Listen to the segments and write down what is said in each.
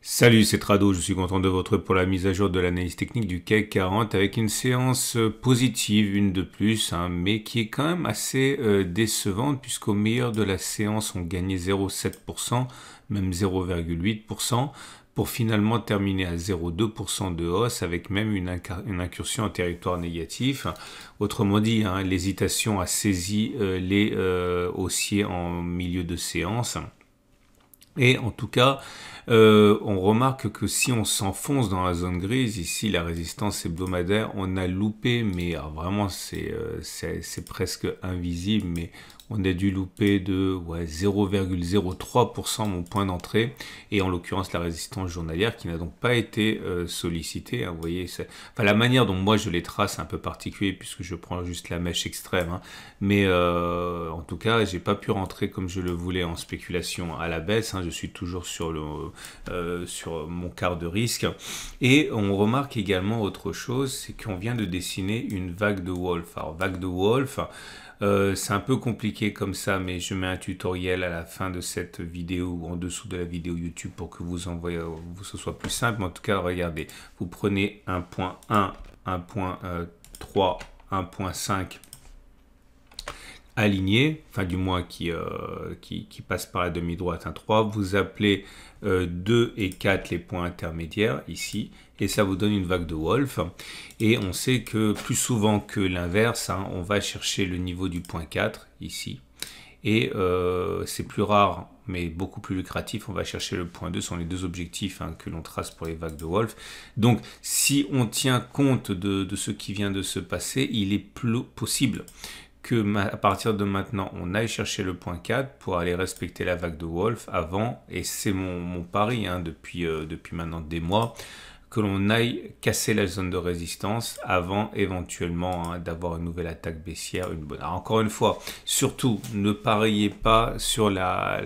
Salut, c'est Trado, je suis content de vous retrouver pour la mise à jour de l'analyse technique du CAC 40 avec une séance positive, une de plus, hein, mais qui est quand même assez décevante puisqu'au meilleur de la séance on gagnait 0,7%, même 0,8%, pour finalement terminer à 0,2% de hausse avec même une incursion en territoire négatif. Autrement dit, hein, l'hésitation a saisi les haussiers en milieu de séance. Et en tout cas, on remarque que si on s'enfonce dans la zone grise, ici la résistance hebdomadaire, on a loupé, mais alors vraiment c'est presque invisible, mais on a dû louper de 0,03% mon point d'entrée, et en l'occurrence la résistance journalière qui n'a donc pas été sollicitée. Hein, vous voyez, enfin, la manière dont moi je les trace est un peu particulier puisque je prends juste la mèche extrême, hein, mais en tout cas j'ai pas pu rentrer comme je le voulais en spéculation à la baisse, hein, je suis toujours sur mon quart de risque. Et on remarque également autre chose, c'est qu'on vient de dessiner une vague de Wolf. Alors vague de Wolf, c'est un peu compliqué comme ça, mais je mets un tutoriel à la fin de cette vidéo ou en dessous de la vidéo YouTube pour que ce soit plus simple. Mais en tout cas, regardez, vous prenez 1.1, 1.3, 1.5 aligné, enfin du moins qui passe par la demi-droite, 3, vous appelez 2 et 4 les points intermédiaires ici, et ça vous donne une vague de Wolf. Et on sait que plus souvent que l'inverse, hein, on va chercher le niveau du point 4 ici, et c'est plus rare mais beaucoup plus lucratif, on va chercher le point 2, ce sont les deux objectifs, hein, que l'on trace pour les vagues de Wolf. Donc si on tient compte de ce qui vient de se passer, il est possible que à partir de maintenant, on aille chercher le point 4 pour aller respecter la vague de Wolf avant, et c'est mon pari, hein, depuis maintenant des mois, que l'on aille casser la zone de résistance avant éventuellement, hein, d'avoir une nouvelle attaque baissière, une bonne. Alors, encore une fois, surtout, ne pariez pas sur la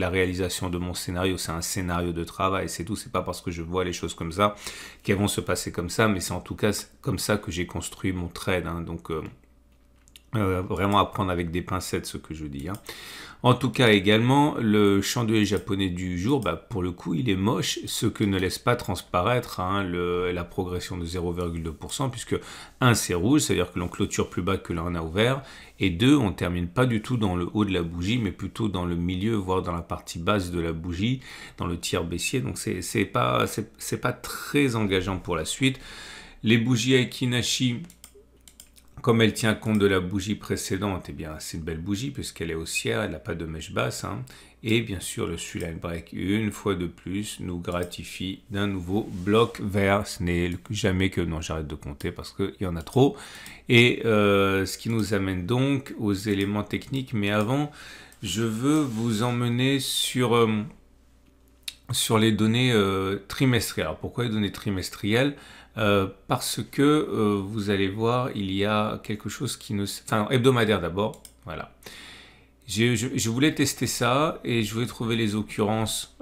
réalisation de mon scénario, c'est un scénario de travail, c'est tout, c'est pas parce que je vois les choses comme ça qu'elles vont se passer comme ça, mais c'est en tout cas comme ça que j'ai construit mon trade, hein, donc vraiment à prendre avec des pincettes ce que je dis, hein. En tout cas également, le chandelier japonais du jour, pour le coup, il est moche, ce que ne laisse pas transparaître, hein, la progression de 0,2%, puisque 1, c'est rouge, c'est-à-dire que l'on clôture plus bas que là on a ouvert, et 2, on ne termine pas du tout dans le haut de la bougie, mais plutôt dans le milieu, voire dans la partie basse de la bougie, dans le tiers baissier, donc c'est pas très engageant pour la suite. Les bougies Aiki-Nashi, comme elle tient compte de la bougie précédente, eh bien c'est une belle bougie puisqu'elle est haussière, elle n'a pas de mèche basse, hein. Et bien sûr le Line Break, une fois de plus, nous gratifie d'un nouveau bloc vert. Ce n'est jamais que... Non, j'arrête de compter parce qu'il y en a trop. Et ce qui nous amène donc aux éléments techniques. Mais avant, je veux vous emmener sur les données trimestrielles. Alors pourquoi les données trimestrielles ? Parce que vous allez voir, il y a quelque chose qui ne... Enfin, hebdomadaire d'abord, voilà. Je voulais tester ça et je voulais trouver les occurrences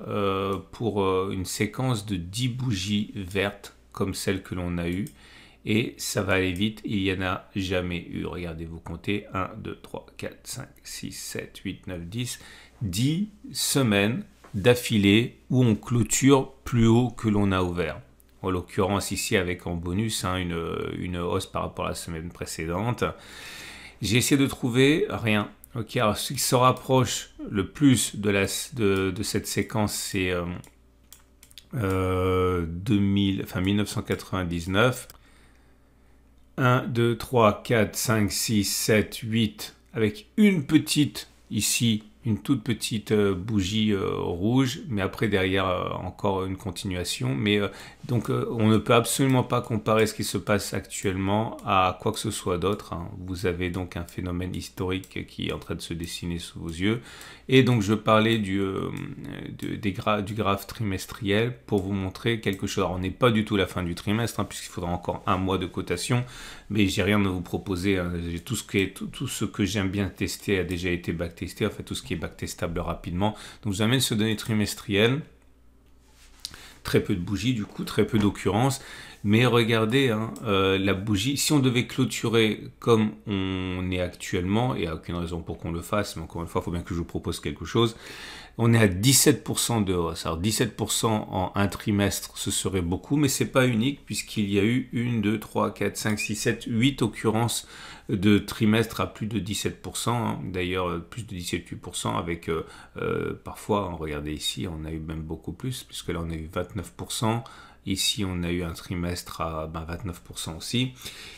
pour une séquence de 10 bougies vertes comme celle que l'on a eue. Et ça va aller vite, il n'y en a jamais eu. Regardez, vous comptez 1, 2, 3, 4, 5, 6, 7, 8, 9, 10. 10 semaines d'affilée où on clôture plus haut que l'on a ouvert. En l'occurrence ici avec en bonus, hein, une hausse par rapport à la semaine précédente. J'ai essayé de trouver rien. Ok, alors ce qui se rapproche le plus de cette séquence, c'est 1999. 1, 2, 3, 4, 5, 6, 7, 8, avec une petite ici, une toute petite bougie rouge, mais après derrière encore une continuation. Mais donc on ne peut absolument pas comparer ce qui se passe actuellement à quoi que ce soit d'autre, hein. Vous avez donc un phénomène historique qui est en train de se dessiner sous vos yeux. Et donc je parlais du graphe trimestriel pour vous montrer quelque chose. Alors on n'est pas du tout la fin du trimestre, hein, puisqu'il faudra encore un mois de cotation, mais j'ai rien à vous proposer, hein. Tout ce que j'aime bien tester a déjà été backtesté, en fait tout ce qui est backtestable rapidement. Donc je vous amène ce données trimestrielles. Très peu de bougies du coup, très peu d'occurrences. Mais regardez, hein, la bougie, si on devait clôturer comme on est actuellement, et il n'y a aucune raison pour qu'on le fasse, mais encore une fois, il faut bien que je vous propose quelque chose. on est à 17% de hausse. Alors 17% en un trimestre, ce serait beaucoup, mais c'est pas unique puisqu'il y a eu 1, 2, 3, 4, 5, 6, 7, 8 occurrences de trimestres à plus de 17%, hein. D'ailleurs plus de 17,8% avec parfois, hein, regardez ici, on a eu même beaucoup plus, puisque là on a eu 29%, ici on a eu un trimestre à 29% aussi.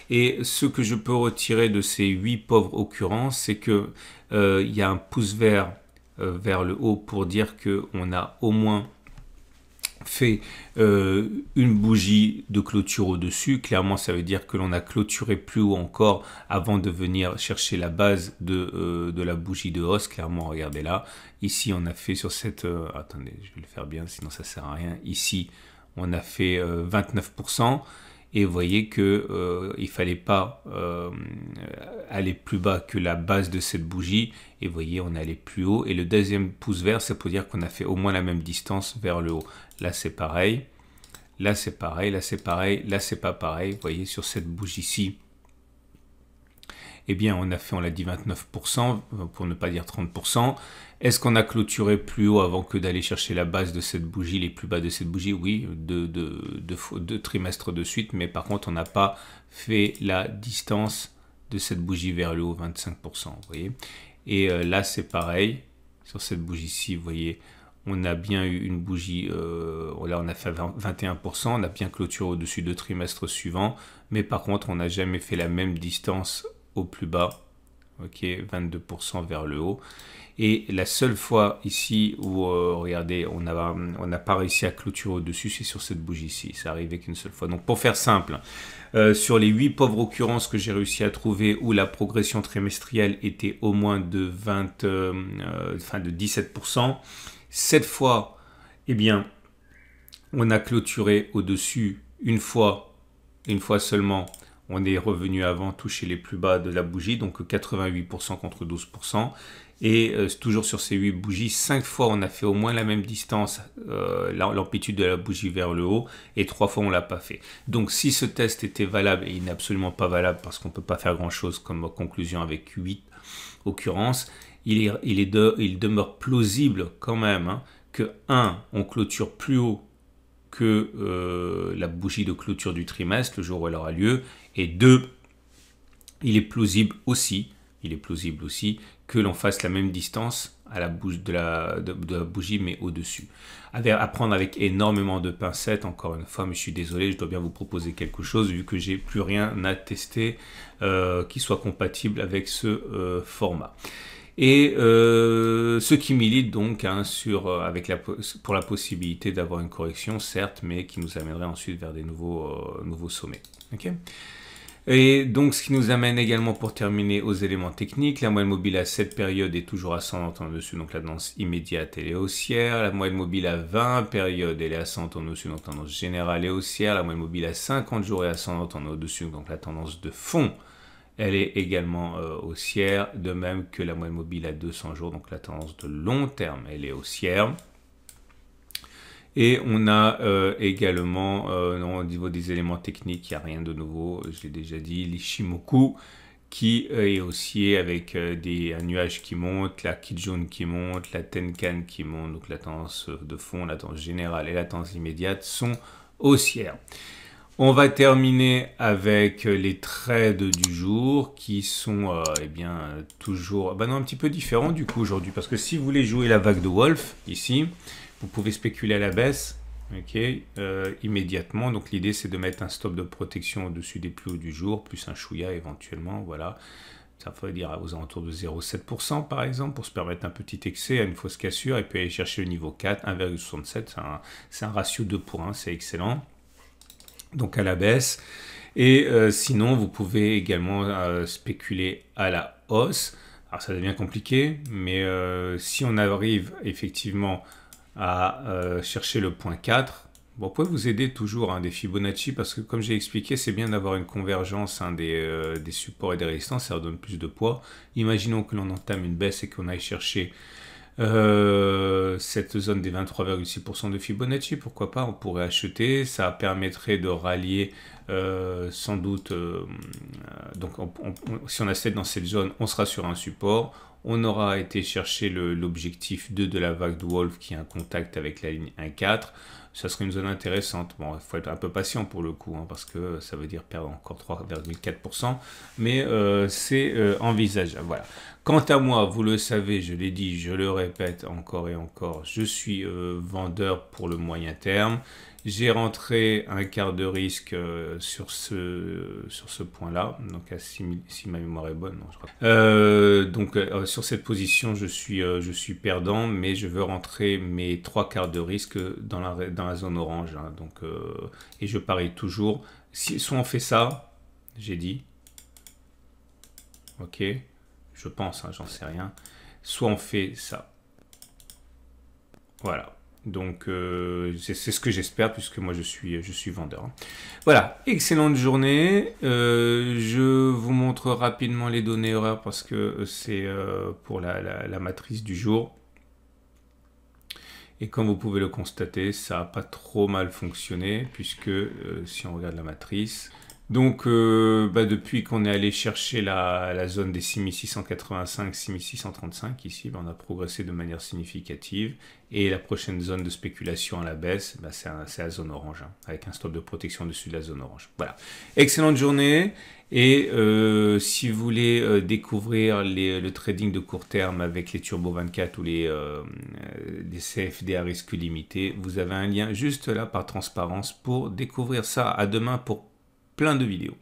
Et ce que je peux retirer de ces 8 pauvres occurrences, c'est que il y a un pouce vert vers le haut pour dire qu'on a au moins fait une bougie de clôture au-dessus. Clairement, ça veut dire que l'on a clôturé plus haut encore avant de venir chercher la base de la bougie de hausse. Clairement, regardez là. Ici, on a fait sur cette... attendez, je vais le faire bien, sinon ça sert à rien. Ici, on a fait 29%. Et vous voyez que il fallait pas aller plus bas que la base de cette bougie. Et vous voyez, on est allé plus haut. Et le deuxième pouce vert, c'est pour dire qu'on a fait au moins la même distance vers le haut. Là, c'est pareil. Là, c'est pareil. Là, c'est pareil. Là, c'est pas pareil. Vous voyez, sur cette bougie-ci, eh bien, on l'a dit 29%, pour ne pas dire 30%. Est-ce qu'on a clôturé plus haut avant que d'aller chercher la base de cette bougie, les plus bas de cette bougie? Oui, deux trimestres de suite, mais par contre, on n'a pas fait la distance de cette bougie vers le haut, 25%, vous voyez. Et là, c'est pareil, sur cette bougie-ci, vous voyez, on a bien eu une bougie, là on a fait 21%, on a bien clôturé au-dessus de trimestres suivants, mais par contre, on n'a jamais fait la même distance au plus bas, ok, 22% vers le haut. Et la seule fois ici où, regardez, on n'a pas réussi à clôturer au-dessus, c'est sur cette bougie-ci. Ça arrivait qu'une seule fois. Donc pour faire simple, sur les 8 pauvres occurrences que j'ai réussi à trouver où la progression trimestrielle était au moins de 17%, cette fois, eh bien, on a clôturé au-dessus une fois seulement. On est revenu avant toucher les plus bas de la bougie, donc 88% contre 12%. Et toujours sur ces 8 bougies, 5 fois on a fait au moins la même distance, l'amplitude de la bougie vers le haut, et 3 fois on ne l'a pas fait. Donc si ce test était valable, et il n'est absolument pas valable parce qu'on ne peut pas faire grand chose comme conclusion avec 8 occurrences, il demeure plausible quand même, hein, que 1, on clôture plus haut que la bougie de clôture du trimestre, le jour où elle aura lieu, et 2, il est plausible aussi que l'on fasse la même distance à la de la bougie, mais au-dessus. À prendre avec énormément de pincettes, encore une fois, mais je suis désolé, je dois bien vous proposer quelque chose, vu que j'ai plus rien à tester qui soit compatible avec ce format. Et ceux qui militent donc, hein, pour la possibilité d'avoir une correction, certes, mais qui nous amènerait ensuite vers des nouveaux sommets. Okay. Et donc, ce qui nous amène également, pour terminer, aux éléments techniques. La moyenne mobile à 7 périodes est toujours ascendante en dessus, donc la tendance immédiate, elle est haussière. La moyenne mobile à 20 périodes, elle est ascendante en dessus, donc la tendance générale est haussière. La moyenne mobile à 50 jours est ascendante en au-dessus, donc la tendance de fond, elle est également haussière. De même que la moyenne mobile à 200 jours, donc la tendance de long terme, elle est haussière. Et on a également, au niveau des éléments techniques, il n'y a rien de nouveau, je l'ai déjà dit, l'Ishimoku qui est haussier avec un nuage qui monte, la Kijun qui monte, la Tenkan qui monte, donc la tendance de fond, la tendance générale et la tendance immédiate sont haussières. On va terminer avec les trades du jour qui sont toujours un petit peu différents du coup aujourd'hui, parce que si vous voulez jouer la vague de Wolf ici, vous pouvez spéculer à la baisse, immédiatement. Donc l'idée c'est de mettre un stop de protection au-dessus des plus hauts du jour, plus un chouïa éventuellement, voilà. Ça veut dire aux alentours de 0,7% par exemple, pour se permettre un petit excès à une fausse cassure, et puis aller chercher le niveau 4, 1,67, c'est un ratio 2 pour 1, c'est excellent. Donc à la baisse. Et sinon, vous pouvez également spéculer à la hausse. Alors ça devient compliqué, mais si on arrive effectivement à chercher le point 4, bon, vous pouvez vous aider toujours des Fibonacci, parce que comme j'ai expliqué, c'est bien d'avoir une convergence des supports et des résistances, ça redonne plus de poids. Imaginons que l'on entame une baisse et qu'on aille chercher Cette zone des 23,6% de Fibonacci, pourquoi pas, on pourrait acheter, ça permettrait de rallier sans doute, donc si on achète dans cette zone, on sera sur un support, on aura été chercher l'objectif 2 de la vague de Wolf qui est un contact avec la ligne 1,4, ça serait une zone intéressante. Bon, il faut être un peu patient pour le coup, hein, parce que ça veut dire perdre encore 3,4%, mais c'est envisageable. Voilà. Quant à moi, vous le savez, je l'ai dit, je le répète encore et encore, je suis vendeur pour le moyen terme. J'ai rentré un quart de risque sur ce point-là, donc si ma mémoire est bonne. Non, je crois. Donc sur cette position, je suis perdant, mais je veux rentrer mes 3 quarts de risque dans la zone orange. Hein, donc, et je parie toujours, soit on fait ça, j'ai dit, ok, je pense, hein, j'en sais rien, soit on fait ça. Voilà. Donc c'est ce que j'espère puisque moi je suis vendeur. Voilà, excellente journée. Je vous montre rapidement les données erreurs parce que c'est pour la matrice du jour. Et comme vous pouvez le constater, ça n'a pas trop mal fonctionné puisque si on regarde la matrice, donc depuis qu'on est allé chercher la zone des 6685, 6635 ici, on a progressé de manière significative. Et la prochaine zone de spéculation à la baisse, c'est la zone orange, hein, avec un stop de protection dessus de la zone orange. Voilà. Excellente journée. Et si vous voulez découvrir le trading de court terme avec les Turbo 24 ou les CFD à risque limité, vous avez un lien juste là par transparence pour découvrir ça. À demain pour plein de vidéos.